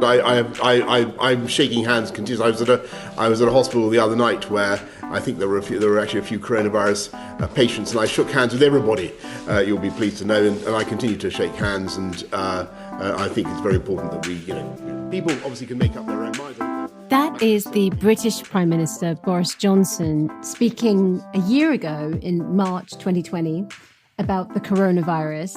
I'm shaking hands continuously. I was at a hospital the other night where I think there were actually a few coronavirus patients, and I shook hands with everybody. You'll be pleased to know, and I continue to shake hands. And I think it's very important that people obviously can make up their own minds. That is the British Prime Minister Boris Johnson speaking a year ago in March 2020 about the coronavirus.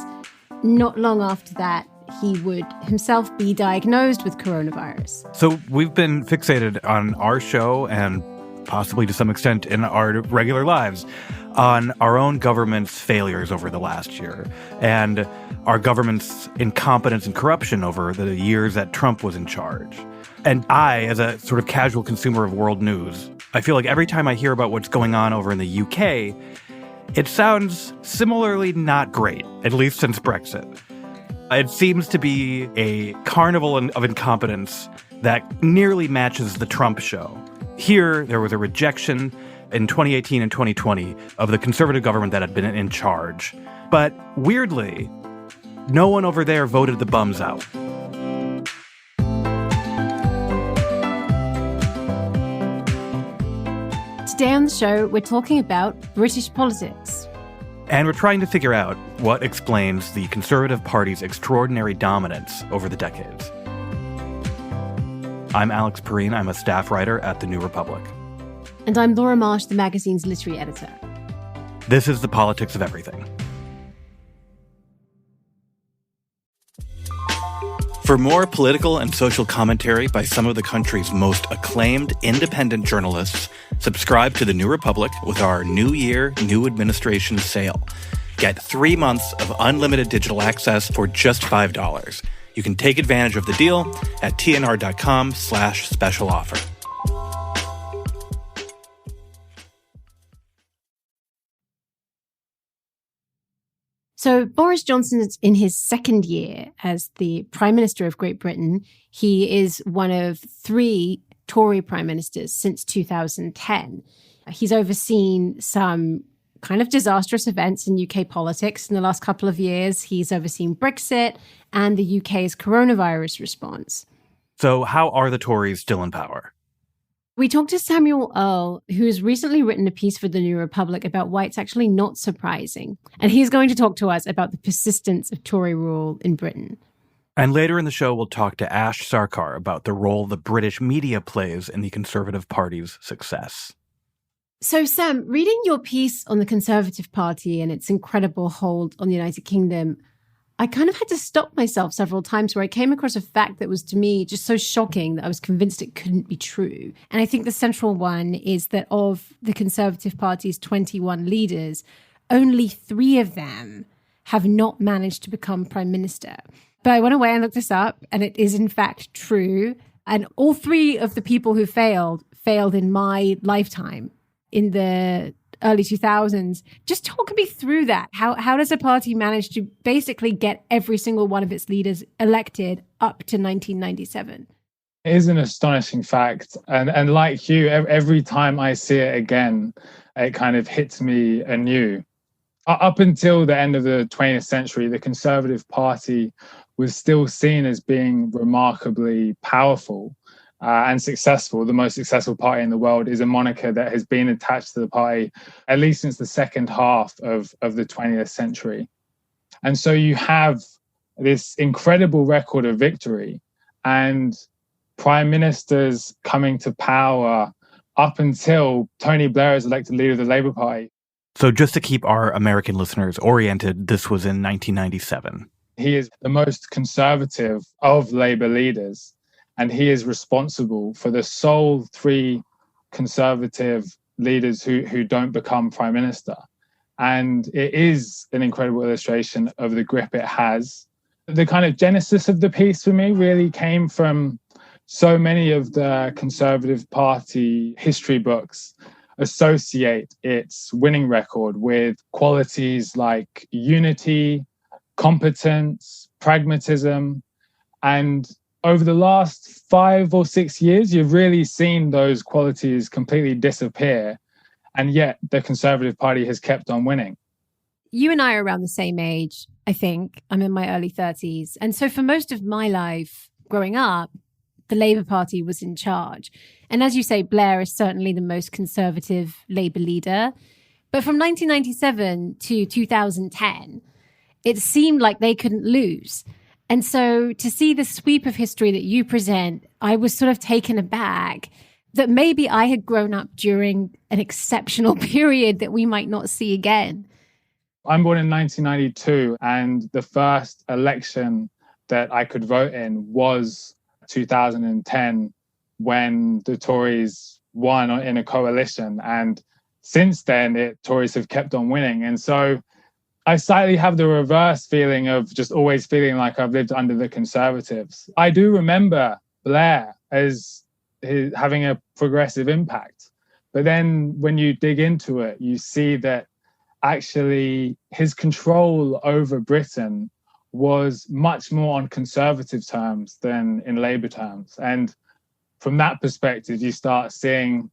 Not long after that, he would himself be diagnosed with coronavirus. So we've been fixated on our show and possibly to some extent in our regular lives on our own government's failures over the last year and our government's incompetence and corruption over the years that Trump was in charge. And I, as a sort of casual consumer of world news, I feel like every time I hear about what's going on over in the UK, it sounds similarly not great, at least since Brexit. It seems to be a carnival of incompetence that nearly matches the Trump show. Here, there was a rejection in 2018 and 2020 of the Conservative government that had been in charge. But weirdly, no one over there voted the bums out. Today on the show, we're talking about British politics. And we're trying to figure out what explains the Conservative Party's extraordinary dominance over the decades. I'm Alex Pareene. I'm a staff writer at The New Republic. And I'm Laura Marsh, the magazine's literary editor. This is The Politics of Everything. For more political and social commentary by some of the country's most acclaimed independent journalists, subscribe to The New Republic with our New Year, New Administration sale. Get 3 months of unlimited digital access for just $5. You can take advantage of the deal at tnr.com/special offer. So Boris Johnson is in his second year as the Prime Minister of Great Britain. He is one of 3 Tory prime ministers since 2010. He's overseen some kind of disastrous events in UK politics in the last couple of years. He's overseen Brexit and the UK's coronavirus response. So how are the Tories still in power? We talked to Samuel Earle, who has recently written a piece for The New Republic about why it's actually not surprising. And he's going to talk to us about the persistence of Tory rule in Britain. And later in the show, we'll talk to Ash Sarkar about the role the British media plays in the Conservative Party's success. So, Sam, reading your piece on the Conservative Party and its incredible hold on the United Kingdom, I kind of had to stop myself several times where I came across a fact that was, to me, just so shocking that I was convinced it couldn't be true. And I think the central one is that of the Conservative Party's 21 leaders, only 3 of them have not managed to become Prime Minister. But I went away and looked this up, and it is in fact true. And all 3 of the people who failed in my lifetime in the early 2000s. Just talk me through that. How does a party manage to basically get every single one of its leaders elected up to 1997? It is an astonishing fact. And like you, every time I see it again, it kind of hits me anew. Up until the end of the 20th century, the Conservative Party was still seen as being remarkably powerful and successful. The most successful party in the world is a moniker that has been attached to the party at least since the second half of the 20th century. And so you have this incredible record of victory and prime ministers coming to power up until Tony Blair is elected leader of the Labour Party. So just to keep our American listeners oriented, this was in 1997. He is the most conservative of Labour leaders, and he is responsible for the sole 3 conservative leaders who don't become prime minister. And it is an incredible illustration of the grip it has. The kind of genesis of the piece for me really came from so many of the Conservative Party history books associate its winning record with qualities like unity, competence, pragmatism. And over the last 5 or 6 years, you've really seen those qualities completely disappear. And yet the Conservative Party has kept on winning. You and I are around the same age, I think. I'm in my early 30s. And so for most of my life growing up, the Labour Party was in charge. And as you say, Blair is certainly the most conservative Labour leader. But from 1997 to 2010, it seemed like they couldn't lose. And so to see the sweep of history that you present, I was sort of taken aback that maybe I had grown up during an exceptional period that we might not see again. I'm born in 1992, and the first election that I could vote in was 2010, when the Tories won in a coalition. And since then, Tories have kept on winning. And so I slightly have the reverse feeling of just always feeling like I've lived under the Conservatives. I do remember Blair as having a progressive impact. But then when you dig into it, you see that actually his control over Britain was much more on Conservative terms than in Labour terms. And from that perspective, you start seeing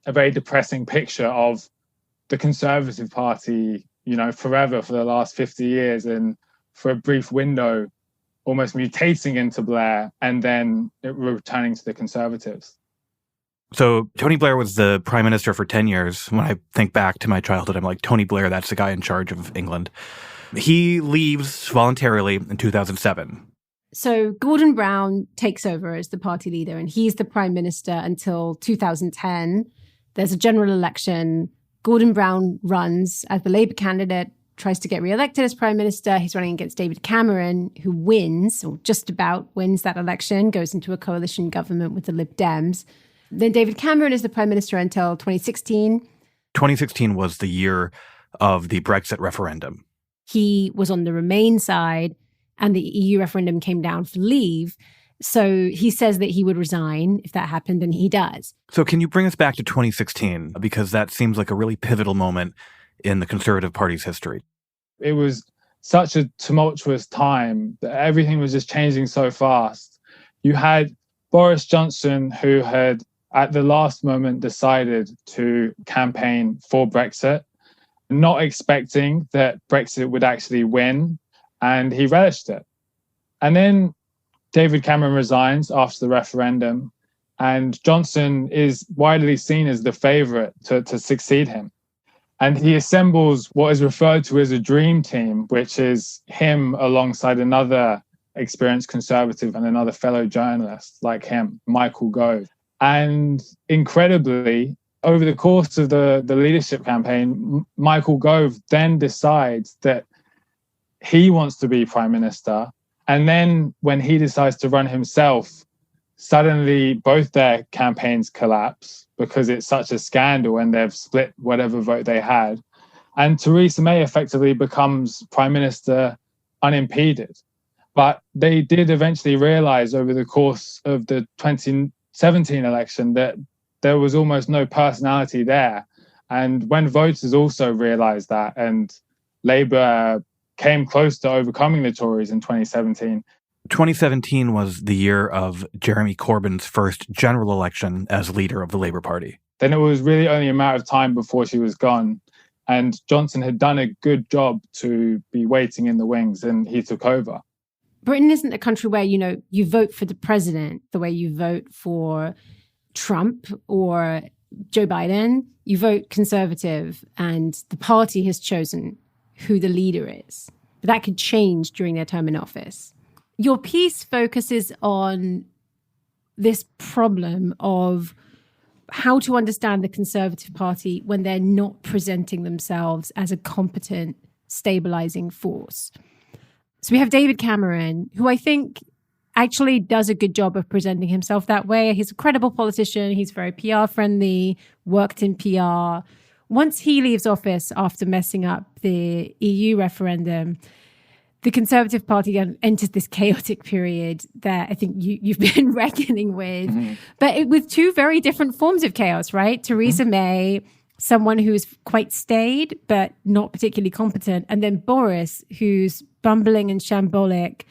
a very depressing picture of the Conservative Party, forever for the last 50 years, and for a brief window, almost mutating into Blair and then returning to the Conservatives. So Tony Blair was the prime minister for 10 years. When I think back to my childhood, I'm like, Tony Blair, that's the guy in charge of England. He leaves voluntarily in 2007. So Gordon Brown takes over as the party leader, and he's the prime minister until 2010. There's a general election. Gordon Brown runs as the Labour candidate, tries to get re-elected as prime minister. He's running against David Cameron, who wins, or just about wins that election, goes into a coalition government with the Lib Dems. Then David Cameron is the prime minister until 2016. 2016 was the year of the Brexit referendum. He was on the Remain side, and the EU referendum came down for leave. So he says that he would resign if that happened, and he does. So can you bring us back to 2016? Because that seems like a really pivotal moment in the Conservative Party's history. It was such a tumultuous time that everything was just changing so fast. You had Boris Johnson, who had at the last moment decided to campaign for Brexit, not expecting that Brexit would actually win, and he relished it. And then David Cameron resigns after the referendum, and Johnson is widely seen as the favourite to succeed him. And he assembles what is referred to as a dream team, which is him alongside another experienced Conservative and another fellow journalist like him, Michael Gove. And incredibly, over the course of the leadership campaign, Michael Gove then decides that he wants to be prime minister. And then when he decides to run himself, suddenly both their campaigns collapse because it's such a scandal and they've split whatever vote they had. And Theresa May effectively becomes prime minister unimpeded. But they did eventually realize over the course of the 2017 election that there was almost no personality there. And when voters also realized that, and Labour came close to overcoming the Tories in 2017. 2017 was the year of Jeremy Corbyn's first general election as leader of the Labour Party. Then it was really only a matter of time before she was gone. And Johnson had done a good job to be waiting in the wings, and he took over. Britain isn't a country where, you vote for the president the way you vote for Trump or Joe Biden. You vote Conservative, and the party has chosen who the leader is. But that could change during their term in office. Your piece focuses on this problem of how to understand the Conservative Party when they're not presenting themselves as a competent, stabilizing force. So we have David Cameron, who I think actually does a good job of presenting himself that way. He's a credible politician. He's very PR friendly, worked in PR. Once he leaves office after messing up the EU referendum, the Conservative Party enters this chaotic period that I think you've been reckoning with, but with two very different forms of chaos, right? Theresa May, someone who's quite staid, but not particularly competent. And then Boris, who's bumbling and shambolic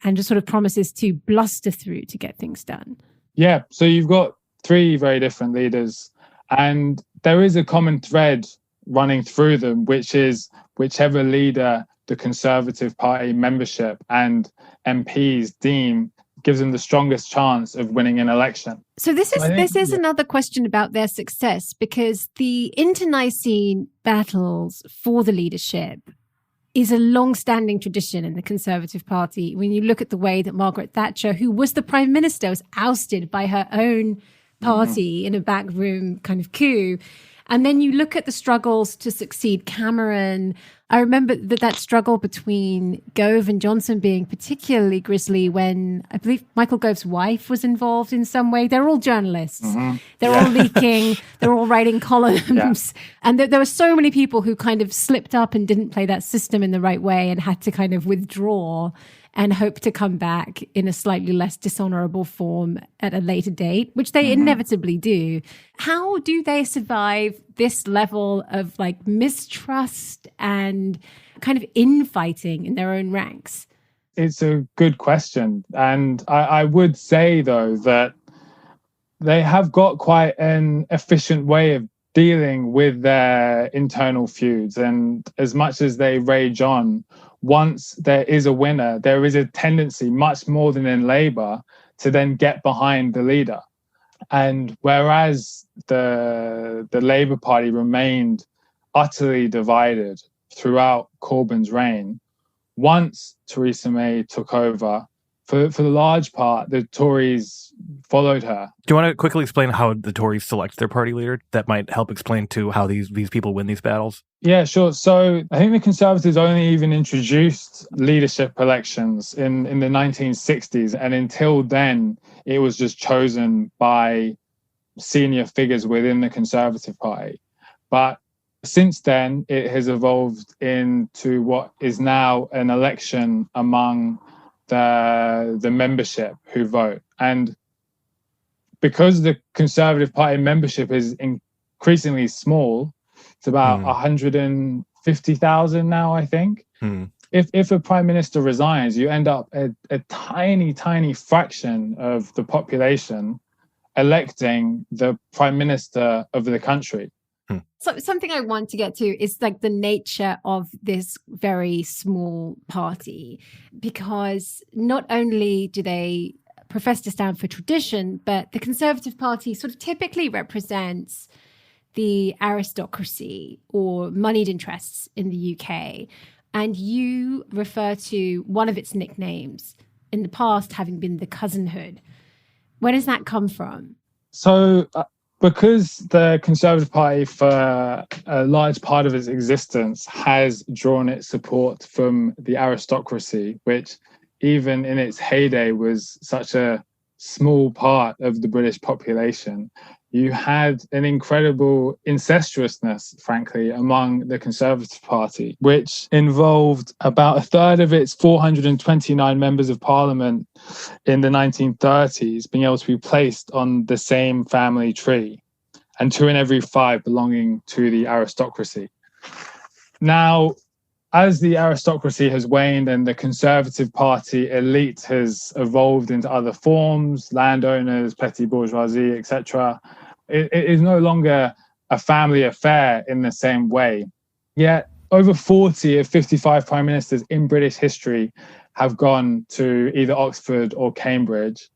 and just sort of promises to bluster through to get things done. Yeah, so you've got three very different leaders, and there is a common thread running through them, which is whichever leader the Conservative Party membership and MPs deem gives them the strongest chance of winning an election. So this is another question about their success, because the internecine battles for the leadership is a long-standing tradition in the Conservative Party. When you look at the way that Margaret Thatcher, who was the Prime Minister, was ousted by her own party in a backroom kind of coup. And then you look at the struggles to succeed Cameron. I remember that struggle between Gove and Johnson being particularly grisly when I believe Michael Gove's wife was involved in some way. They're all journalists. They're all leaking. They're all writing columns. And there were so many people who kind of slipped up and didn't play that system in the right way and had to kind of withdraw and hope to come back in a slightly less dishonorable form at a later date, which they inevitably do. How do they survive this level of like mistrust and kind of infighting in their own ranks? It's a good question. And I would say, though, that they have got quite an efficient way of dealing with their internal feuds. And as much as they rage on, once there is a winner, there is a tendency, much more than in Labour, to then get behind the leader. And whereas the Labour Party remained utterly divided throughout Corbyn's reign, once Theresa May took over, for the large part, the Tories followed her. Do you want to quickly explain how the Tories select their party leader? That might help explain to how these people win these battles. Yeah, sure. So I think the Conservatives only even introduced leadership elections in the 1960s. And until then, it was just chosen by senior figures within the Conservative Party. But since then, it has evolved into what is now an election among the membership who vote. And because the Conservative Party membership is increasingly small, it's about 150,000 now, I think. If a prime minister resigns, you end up a tiny, tiny fraction of the population electing the prime minister of the country. So something I want to get to is like the nature of this very small party, because not only do they profess to stand for tradition, but the Conservative Party sort of typically represents the aristocracy or moneyed interests in the UK. And you refer to one of its nicknames in the past having been the Cousinhood. Where does that come from? So because the Conservative Party, for a large part of its existence, has drawn its support from the aristocracy, which even in its heyday was such a small part of the British population, you had an incredible incestuousness, frankly, among the Conservative Party, which involved about a third of its 429 members of parliament in the 1930s being able to be placed on the same family tree, and 2 in every 5 belonging to the aristocracy. Now, as the aristocracy has waned and the Conservative Party elite has evolved into other forms, landowners, petty bourgeoisie, etc., it is no longer a family affair in the same way. Yet over 40 of 55 prime ministers in British history have gone to either Oxford or Cambridge.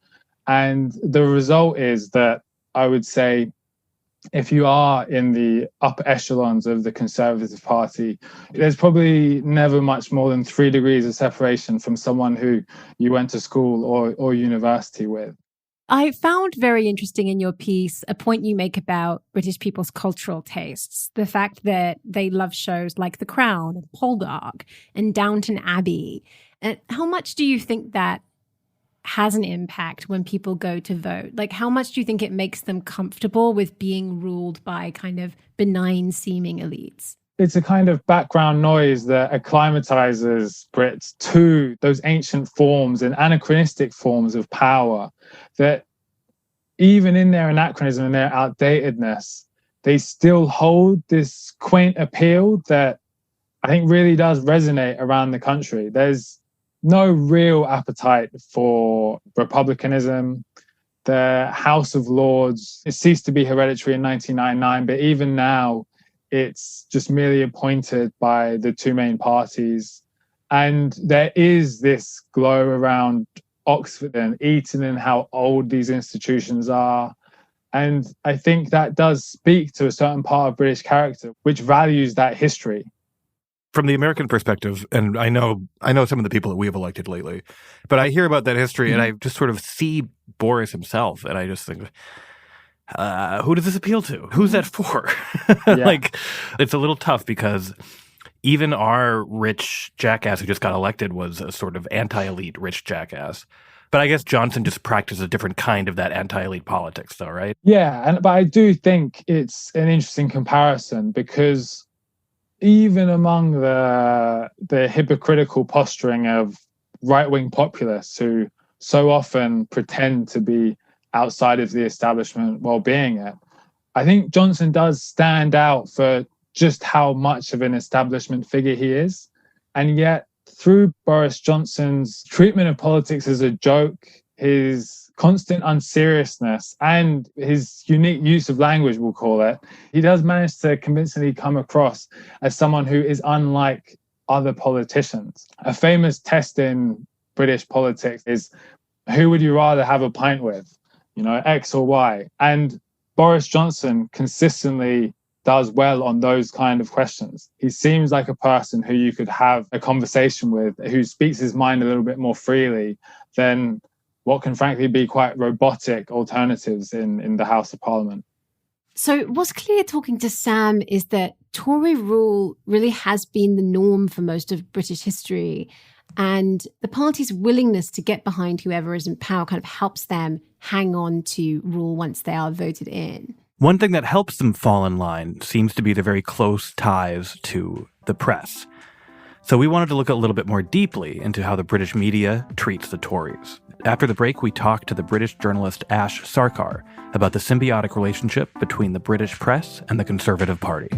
And the result is that I would say, if you are in the upper echelons of the Conservative Party, there's probably never much more than 3 degrees of separation from someone who you went to school or university with. I found very interesting in your piece a point you make about British people's cultural tastes. The fact that they love shows like The Crown, and Poldark, and Downton Abbey. And how much do you think that has an impact when people go to vote? Like, how much do you think it makes them comfortable with being ruled by kind of benign seeming elites? It's a kind of background noise that acclimatizes Brits to those ancient forms and anachronistic forms of power that even in their anachronism and their outdatedness, they still hold this quaint appeal that I think really does resonate around the country. There's no real appetite for republicanism. The House of Lords, it ceased to be hereditary in 1999, but even now, it's just merely appointed by the 2 main parties. And there is this glow around Oxford and Eton and how old these institutions are. And I think that does speak to a certain part of British character, which values that history. From the American perspective, and I know some of the people that we have elected lately, but I hear about that history and I just sort of see Boris himself, and I just think, who does this appeal to? Who's that for? Like, it's a little tough because even our rich jackass who just got elected was a sort of anti-elite rich jackass. But I guess Johnson just practiced a different kind of that anti-elite politics, though, right? Yeah, but I do think it's an interesting comparison because even among the hypocritical posturing of right-wing populists who so often pretend to be outside of the establishment while being it, I think Johnson does stand out for just how much of an establishment figure he is. And yet, through Boris Johnson's treatment of politics as a joke, his constant unseriousness, and his unique use of language, we'll call it, he does manage to convincingly come across as someone who is unlike other politicians. A famous test in British politics is, who would you rather have a pint with? X or Y? And Boris Johnson consistently does well on those kind of questions. He seems like a person who you could have a conversation with, who speaks his mind a little bit more freely than what can frankly be quite robotic alternatives in the House of Parliament. So what's clear talking to Sam is that Tory rule really has been the norm for most of British history. And the party's willingness to get behind whoever is in power kind of helps them hang on to rule once they are voted in. One thing that helps them fall in line seems to be their very close ties to the press. So we wanted to look a little bit more deeply into how the British media treats the Tories. After the break, we talked to the British journalist Ash Sarkar about the symbiotic relationship between the British press and the Conservative Party.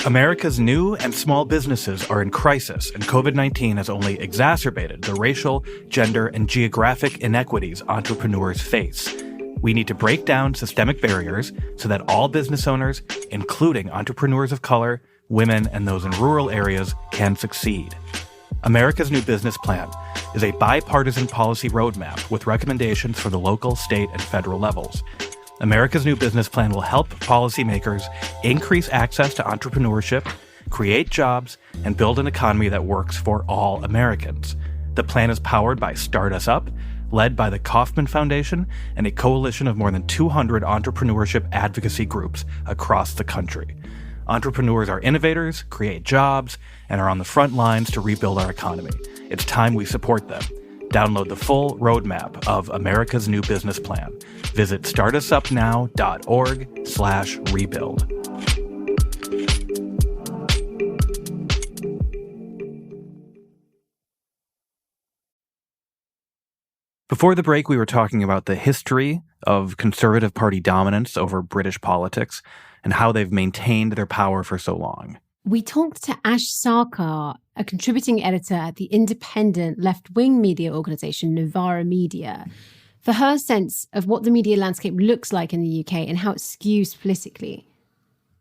America's new and small businesses are in crisis, and COVID-19 has only exacerbated the racial, gender, and geographic inequities entrepreneurs face. We need to break down systemic barriers so that all business owners, including entrepreneurs of color, women, and those in rural areas, can succeed. America's New Business Plan is a bipartisan policy roadmap with recommendations for the local, state, and federal levels. America's New Business Plan will help policymakers increase access to entrepreneurship, create jobs, and build an economy that works for all Americans. The plan is powered by Start Us Up, led by the Kauffman Foundation and a coalition of more than 200 entrepreneurship advocacy groups across the country. Entrepreneurs are innovators, create jobs, and are on the front lines to rebuild our economy. It's time we support them. Download the full roadmap of America's New Business Plan. Visit startusupnow.org/rebuild. Before the break, we were talking about the history of Conservative Party dominance over British politics and how they've maintained their power for so long. We talked to Ash Sarkar, a contributing editor at the independent left-wing media organisation Novara Media, for her sense of what the media landscape looks like in the UK and how it skews politically.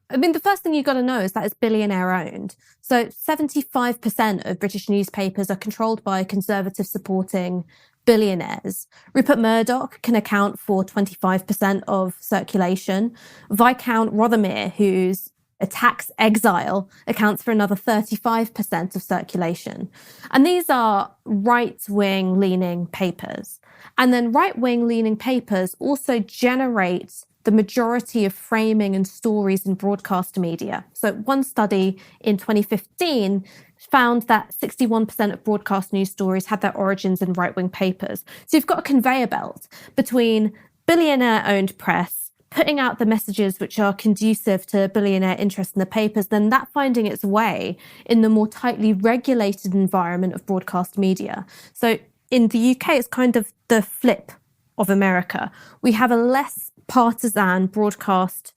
I mean, the first thing you've got to know is that it's billionaire-owned. So 75% of British newspapers are controlled by Conservative-supporting billionaires. Rupert Murdoch can account for 25% of circulation. Viscount Rothermere, who's a tax exile, accounts for another 35% of circulation. And these are right-wing leaning papers. And then right-wing leaning papers also generate the majority of framing and stories in broadcast media. So one study in 2015 found that 61% of broadcast news stories had their origins in right-wing papers. So you've got a conveyor belt between billionaire-owned press putting out the messages which are conducive to billionaire interest in the papers, then that finding its way in the more tightly regulated environment of broadcast media. So in the UK, it's kind of the flip of America. We have a less partisan broadcast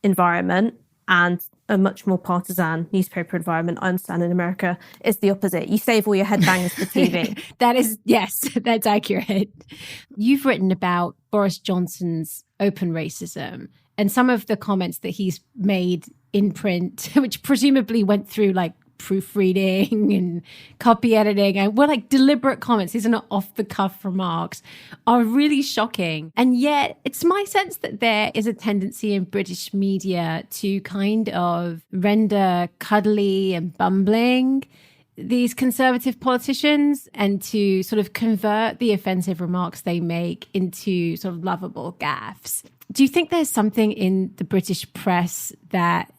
environment and a much more partisan newspaper environment. I understand in America it's the opposite. You save all your headbangers for TV. That is, yes, that's accurate. You've written about Boris Johnson's open racism and some of the comments that he's made in print, which presumably went through like proofreading and copy editing and were like deliberate comments, these are not off-the-cuff remarks, are really shocking. And yet it's my sense that there is a tendency in British media to kind of render cuddly and bumbling these conservative politicians and to sort of convert the offensive remarks they make into sort of lovable gaffes. Do you think there's something in the British press that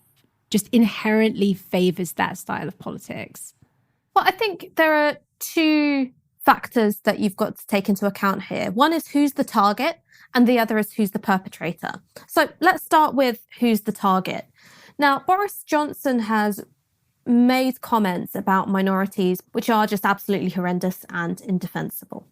just inherently favours that style of politics? Well, I think there are two factors that you've got to take into account here. One is who's the target, and the other is who's the perpetrator. So let's start with who's the target. Now, Boris Johnson has made comments about minorities which are just absolutely horrendous and indefensible.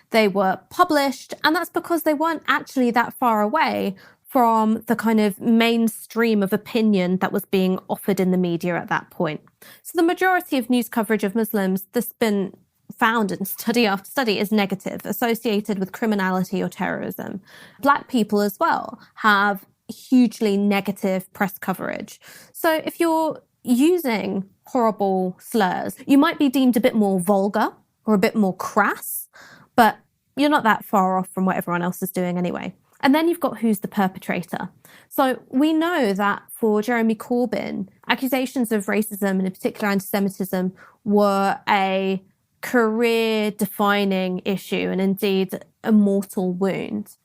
They were published, and that's because they weren't actually that far away from the kind of mainstream of opinion that was being offered in the media at that point. So the majority of news coverage of Muslims, this has been found in study after study, is negative, associated with criminality or terrorism. Black people as well have hugely negative press coverage. So if you're using horrible slurs, you might be deemed a bit more vulgar or a bit more crass, but you're not that far off from what everyone else is doing anyway. And then you've got who's the perpetrator. So we know that for Jeremy Corbyn, accusations of racism and in particular anti-Semitism were a career-defining issue and indeed a mortal wound.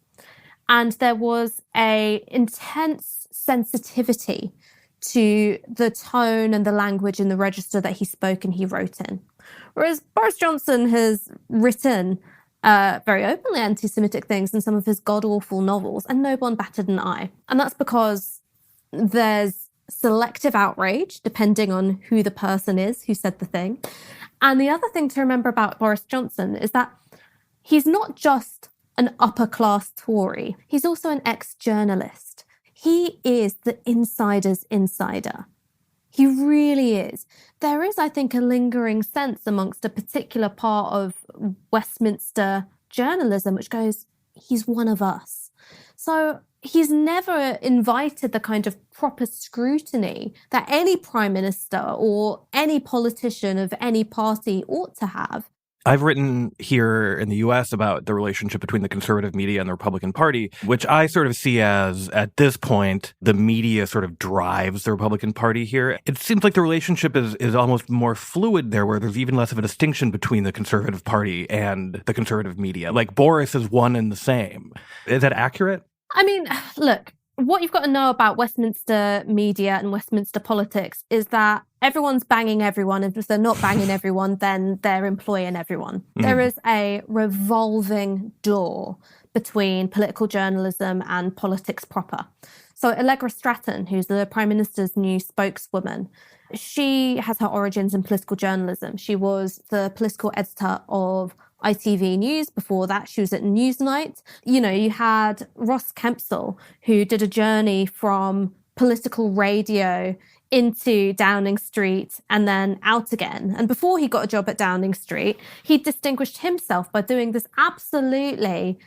And there was an intense sensitivity to the tone and the language in the register that he spoke and he wrote in. Whereas Boris Johnson has written very openly anti-Semitic things in some of his god-awful novels, and no one batted an eye. And that's because there's selective outrage, depending on who the person is who said the thing. And the other thing to remember about Boris Johnson is that he's not just an upper-class Tory, he's also an ex-journalist. He is the insider's insider. He really is. There is, I think, a lingering sense amongst a particular part of Westminster journalism, which goes, he's one of us. So he's never invited the kind of proper scrutiny that any prime minister or any politician of any party ought to have. I've written here in the U.S. about the relationship between the conservative media and the Republican Party, which I sort of see as, at this point, the media sort of drives the Republican Party here. It seems like the relationship is almost more fluid there, where there's even less of a distinction between the Conservative Party and the conservative media. Like Boris is one and the same. Is that accurate? I mean, look, what you've got to know about Westminster media and Westminster politics is that everyone's banging everyone, and if they're not banging everyone, then they're employing everyone. Mm. There is a revolving door between political journalism and politics proper. So Allegra Stratton, who's the Prime Minister's new spokeswoman, she has her origins in political journalism. She was the political editor of ITV News. Before that, she was at Newsnight. You know, you had Ross Kempsell, who did a journey from political radio into Downing Street and then out again. And before he got a job at Downing Street, he distinguished himself by doing this absolutely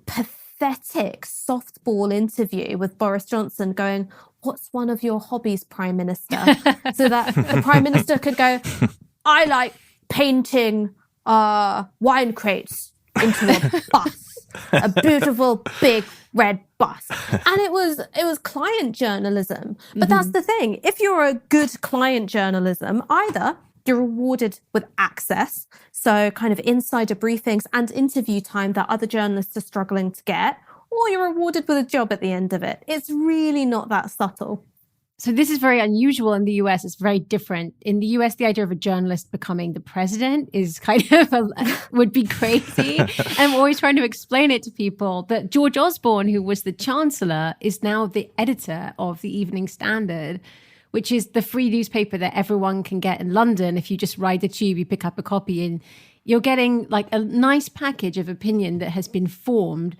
pathetic softball interview with Boris Johnson going, "What's one of your hobbies, Prime Minister?" So that the Prime Minister could go, "I like painting wine crates into a bus, a beautiful big red bus." And it was client journalism. But that's the thing. If you're a good client journalism, either you're rewarded with access, so kind of insider briefings and interview time that other journalists are struggling to get, or you're rewarded with a job at the end of it. It's really not that subtle. So this is very unusual in the US. It's very different. In the US, the idea of a journalist becoming the president is kind of would be crazy. And I'm always trying to explain it to people that George Osborne, who was the chancellor, is now the editor of the Evening Standard, which is the free newspaper that everyone can get in London. If you just ride the tube, you pick up a copy and you're getting like a nice package of opinion that has been formed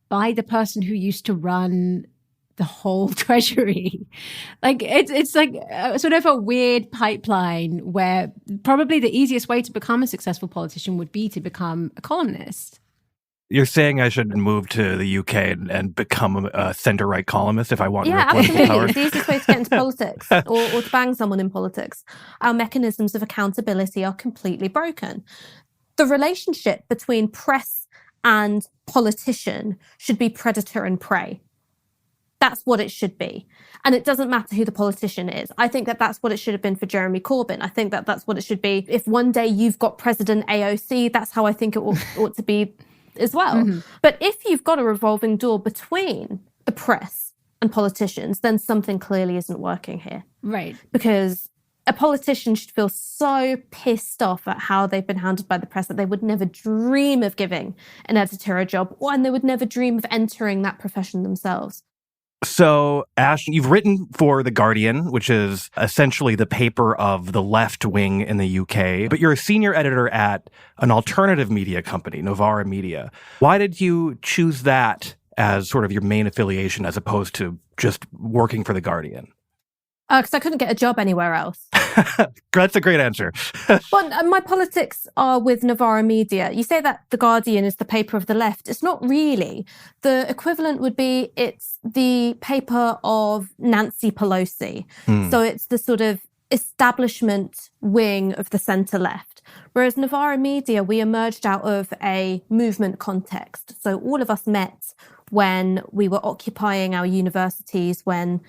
by the person who used to run the whole treasury. Like it's like sort of a weird pipeline where probably the easiest way to become a successful politician would be to become a columnist. You're saying I should move to the UK and become a centre-right columnist if I want Yeah, more political power? absolutely. It's the easiest way to get into politics or to bang someone in politics. Our mechanisms of accountability are completely broken. The relationship between press and politician should be predator and prey. That's what it should be. And it doesn't matter who the politician is. I think that that's what it should have been for Jeremy Corbyn. I think that that's what it should be. If one day you've got President AOC, that's how I think it ought to be as well. Mm-hmm. But if you've got a revolving door between the press and politicians, then something clearly isn't working here. Right. Because a politician should feel so pissed off at how they've been handled by the press that they would never dream of giving an editor a job, and they would never dream of entering that profession themselves. So, Ash, you've written for The Guardian, which is essentially the paper of the left wing in the UK, but you're a senior editor at an alternative media company, Novara Media. Why did you choose that as sort of your main affiliation as opposed to just working for The Guardian? Because I couldn't get a job anywhere else. That's a great answer. Well, my politics are with Novara Media. You say that The Guardian is the paper of the left. It's not really. The equivalent would be it's the paper of Nancy Pelosi. So it's the sort of establishment wing of the centre-left. Whereas Novara Media, we emerged out of a movement context. So all of us met when we were occupying our universities, when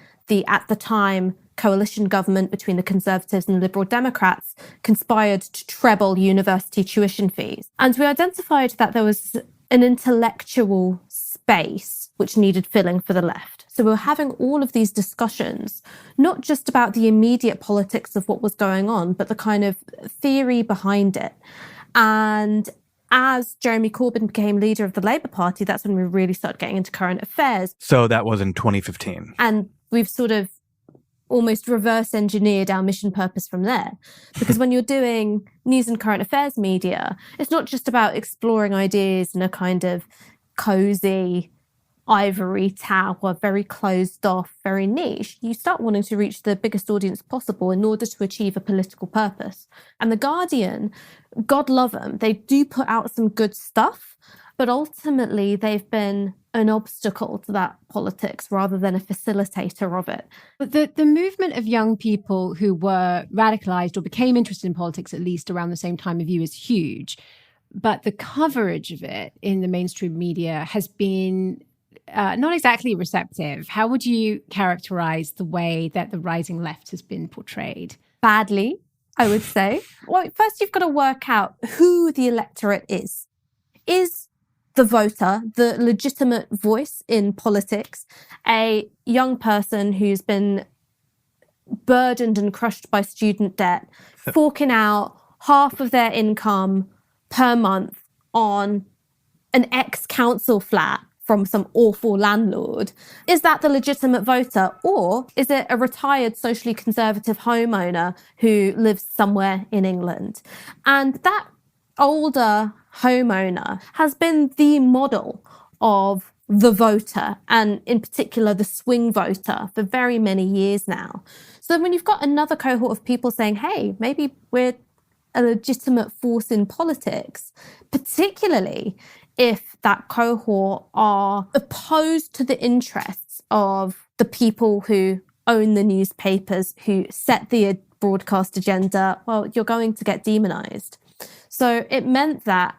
at the time, coalition government between the Conservatives and the Liberal Democrats conspired to treble university tuition fees. And we identified that there was an intellectual space which needed filling for the left. So we were having all of these discussions, not just about the immediate politics of what was going on, but the kind of theory behind it. And as Jeremy Corbyn became leader of the Labour Party, that's when we really started getting into current affairs. So that was in 2015. And we've sort of almost reverse engineered our mission purpose from there. Because when you're doing news and current affairs media, it's not just about exploring ideas in a kind of cozy ivory tower, very closed off, very niche. You start wanting to reach the biggest audience possible in order to achieve a political purpose. And The Guardian, God love them, they do put out some good stuff, but ultimately they've been an obstacle to that politics rather than a facilitator of it. But the movement of young people who were radicalized or became interested in politics, at least around the same time of you, is huge. But the coverage of it in the mainstream media has been not exactly receptive. How would you characterize the way that the rising left has been portrayed? Badly, I would say. Well, first you've got to work out who the electorate is. Is the voter, the legitimate voice in politics, a young person who's been burdened and crushed by student debt, forking out half of their income per month on an ex-council flat from some awful landlord? Is that the legitimate voter? Or is it a retired socially conservative homeowner who lives somewhere in England? And that older homeowner has been the model of the voter, and in particular the swing voter, for very many years now. So when you've got another cohort of people saying, hey, maybe we're a legitimate force in politics, particularly if that cohort are opposed to the interests of the people who own the newspapers, who set the broadcast agenda, well, you're going to get demonized. So it meant that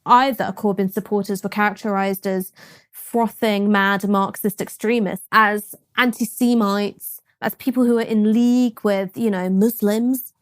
either Corbyn supporters were characterised as frothing, mad Marxist extremists, as anti-Semites, as people who are in league with, Muslims,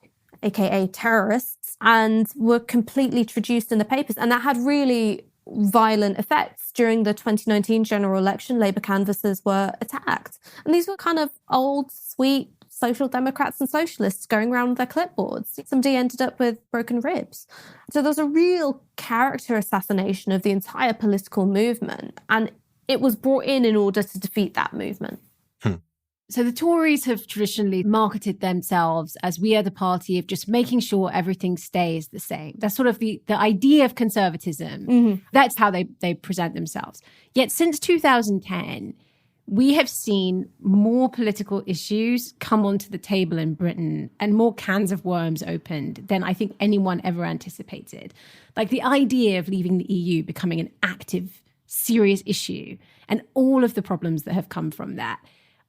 aka terrorists, and were completely traduced in the papers. And that had really violent effects. During the 2019 general election, Labour canvassers were attacked. And these were kind of old, sweet Social Democrats and socialists going around with their clipboards. Somebody ended up with broken ribs. So there's a real character assassination of the entire political movement. And it was brought in order to defeat that movement. So the Tories have traditionally marketed themselves as we are the party of just making sure everything stays the same. That's sort of the idea of conservatism. Mm-hmm. That's how they present themselves. Yet since 2010, we have seen more political issues come onto the table in Britain and more cans of worms opened than I think anyone ever anticipated. Like the idea of leaving the EU becoming an active, serious issue and all of the problems that have come from that.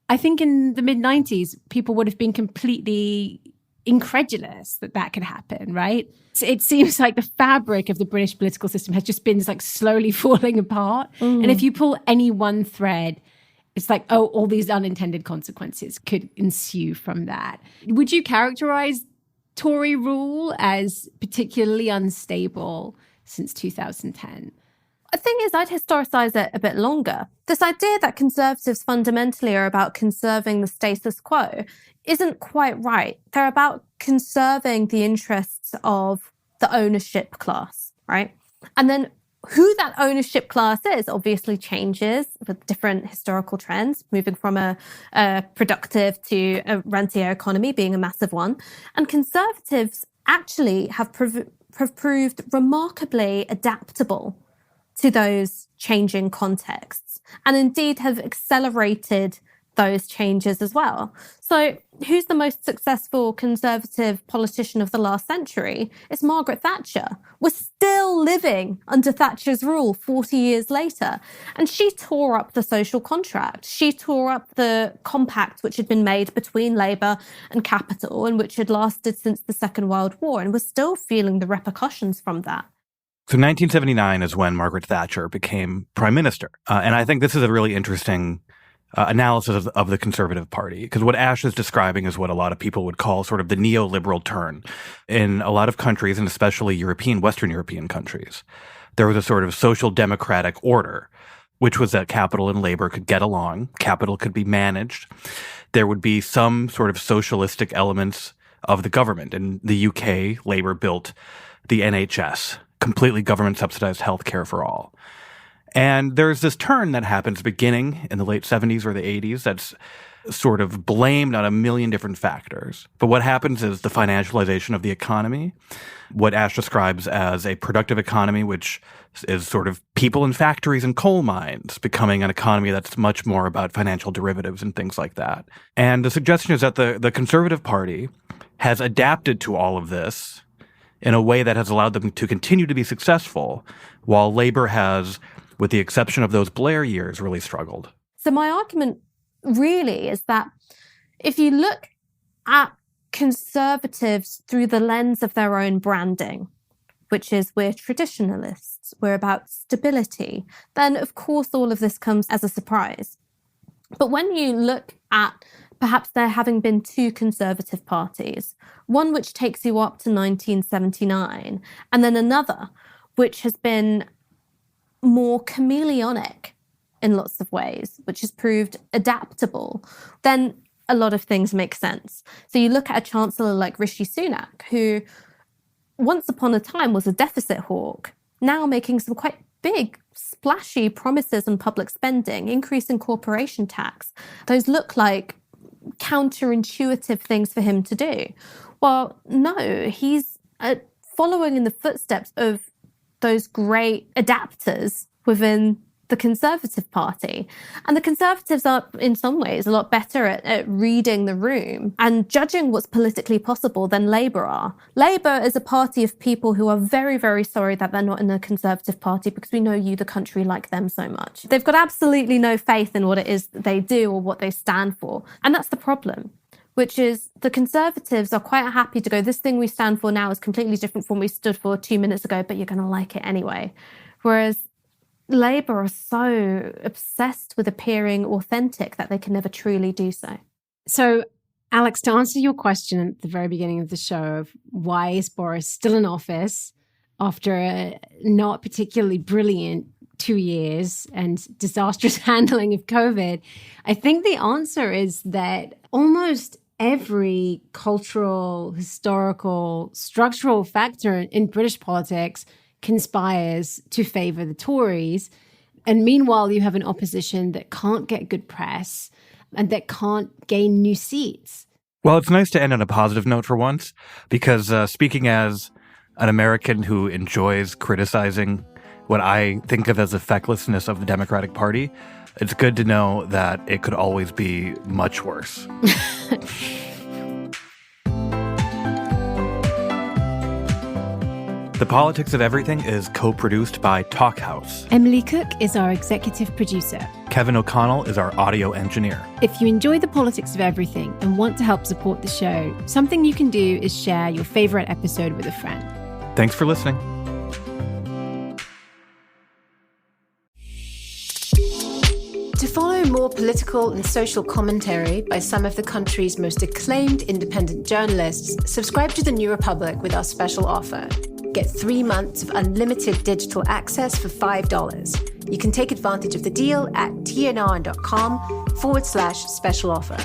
I think in the mid-90s, people would have been completely incredulous that that could happen, right? It seems like the fabric of the British political system has just been like slowly falling apart. And if you pull any one thread, it's like, oh, all these unintended consequences could ensue from that. Would you characterize Tory rule as particularly unstable since 2010? The thing is, I'd historicise it a bit longer. This idea that Conservatives fundamentally are about conserving the status quo isn't quite right. They're about conserving the interests of the ownership class, right? And then who that ownership class is obviously changes with different historical trends, moving from a productive to a rentier economy being a massive one. And Conservatives actually have proved remarkably adaptable to those changing contexts, and indeed have accelerated those changes as well. So who's the most successful Conservative politician of the last century? It's Margaret Thatcher. We're still living under Thatcher's rule 40 years later. And she tore up the social contract. She tore up the compact which had been made between Labour and capital and which had lasted since the Second World War. And we're still feeling the repercussions from that. So 1979 is when Margaret Thatcher became prime minister. And I think this is a really interesting analysis of the Conservative Party, because what Ash is describing is what a lot of people would call sort of the neoliberal turn. In a lot of countries, and especially Western European countries, there was a sort of social democratic order, which was that capital and labor could get along, capital could be managed. There would be some sort of socialistic elements of the government. In the UK, Labour built the NHS, completely government-subsidized healthcare for all. And there's this turn that happens beginning in the late 70s or the 80s that's sort of blamed on a million different factors. But what happens is the financialization of the economy, what Ash describes as a productive economy, which is sort of people in factories and coal mines, becoming an economy that's much more about financial derivatives and things like that. And the suggestion is that the Conservative Party has adapted to all of this in a way that has allowed them to continue to be successful, while Labour has, with the exception of those Blair years, really struggled. So my argument really is that if you look at Conservatives through the lens of their own branding, which is we're traditionalists, we're about stability, then of course all of this comes as a surprise. But when you look at perhaps there having been two Conservative parties, one which takes you up to 1979, and then another which has been more chameleonic in lots of ways, which has proved adaptable, then a lot of things make sense. So you look at a chancellor like Rishi Sunak, who once upon a time was a deficit hawk, now making some quite big, splashy promises on public spending, increasing corporation tax. Those look like counterintuitive things for him to do. Well, no, he's following in the footsteps of those great adapters within the Conservative Party. And the Conservatives are, in some ways, a lot better at reading the room and judging what's politically possible than Labour are. Labour is a party of people who are very, very sorry that they're not in the Conservative Party because we know you, the country, like them so much. They've got absolutely no faith in what it is that they do or what they stand for. And that's the problem, which is the Conservatives are quite happy to go, this thing we stand for now is completely different from what we stood for 2 minutes ago, but you're going to like it anyway. Whereas Labour are so obsessed with appearing authentic that they can never truly do so. So, Alex, to answer your question at the very beginning of the show of why is Boris still in office after a not particularly brilliant 2 years and disastrous handling of COVID, I think the answer is that almost every cultural, historical, structural factor in British politics conspires to favour the Tories. And meanwhile, you have an opposition that can't get good press and that can't gain new seats. Well, it's nice to end on a positive note for once, because speaking as an American who enjoys criticizing what I think of as the fecklessness of the Democratic Party, It's good to know that it could always be much worse. The Politics of Everything is co-produced by Talkhouse. Emily Cook is our executive producer. Kevin O'Connell is our audio engineer. If you enjoy The Politics of Everything and want to help support the show, something you can do is share your favorite episode with a friend. Thanks for listening. To follow more political and social commentary by some of the country's most acclaimed independent journalists, subscribe to The New Republic with our special offer. Get 3 months of unlimited digital access for $5. You can take advantage of the deal at tnr.com/special offer.